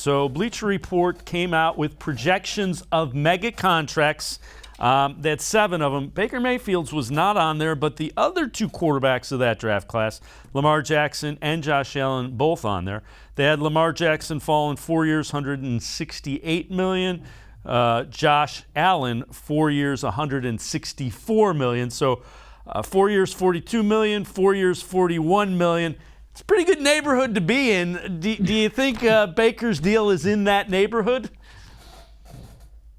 So Bleacher Report came out with projections of mega contracts. That's 7 of them. Baker Mayfield's was not on there, but the other 2 quarterbacks of that draft class, Lamar Jackson and Josh Allen, both on there. They had Lamar Jackson fall in 4 years, $168 million. Josh Allen, 4 years, $164 million. So 4 years, $42 million, 4 years, $41 million. It's a pretty good neighborhood to be in. Do you think Baker's deal is in that neighborhood?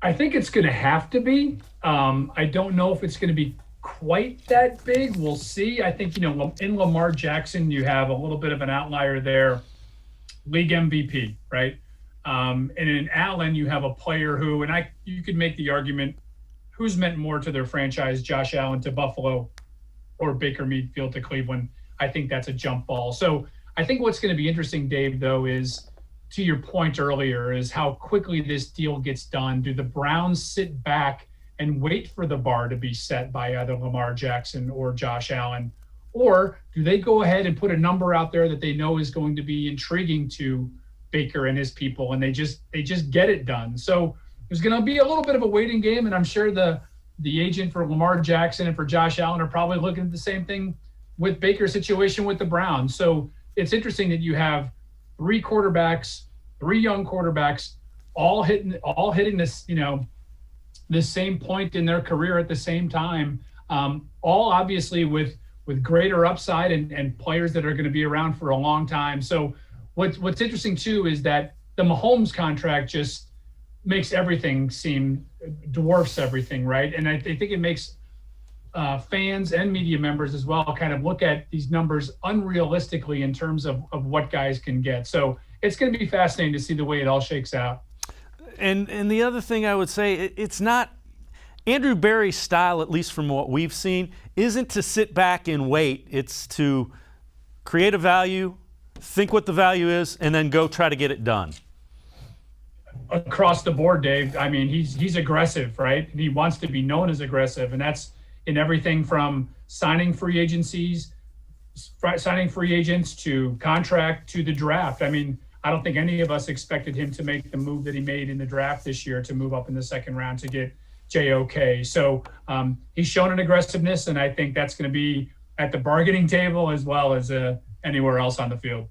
I think it's going to have to be. I don't know if it's going to be quite that big. We'll see. I think, in Lamar Jackson, you have a little bit of an outlier there. League MVP, right? And in Allen, you have a player who, you could make the argument, who's meant more to their franchise, Josh Allen to Buffalo or Baker Mayfield to Cleveland. I think that's a jump ball. So I think what's going to be interesting, Dave, though, is to your point earlier, is how quickly this deal gets done. Do the Browns sit back and wait for the bar to be set by either Lamar Jackson or Josh Allen? Or do they go ahead and put a number out there that they know is going to be intriguing to Baker and his people, and they just get it done? So there's going to be a little bit of a waiting game, and I'm sure the agent for Lamar Jackson and for Josh Allen are probably looking at the same thing with Baker's situation with the Browns. So it's interesting that you have 3 young quarterbacks, all hitting this, this same point in their career at the same time, all obviously with greater upside and players that are going to be around for a long time. So what's interesting too is that the Mahomes contract just makes everything dwarfs everything, right? And I think it makes fans and media members as well kind of look at these numbers unrealistically in terms of what guys can get. So it's going to be fascinating to see the way it all shakes out. And the other thing I would say, it's not Andrew Berry's style, at least from what we've seen, isn't to sit back and wait. It's to create a value, think what the value is, and then go try to get it done. Across the board, Dave. I mean, he's aggressive, right? And he wants to be known as aggressive, and that's in everything from signing free agents to contract to the draft. I mean, I don't think any of us expected him to make the move that he made in the draft this year to move up in the second round to get JOK. So he's shown an aggressiveness, and I think that's going to be at the bargaining table as well as anywhere else on the field.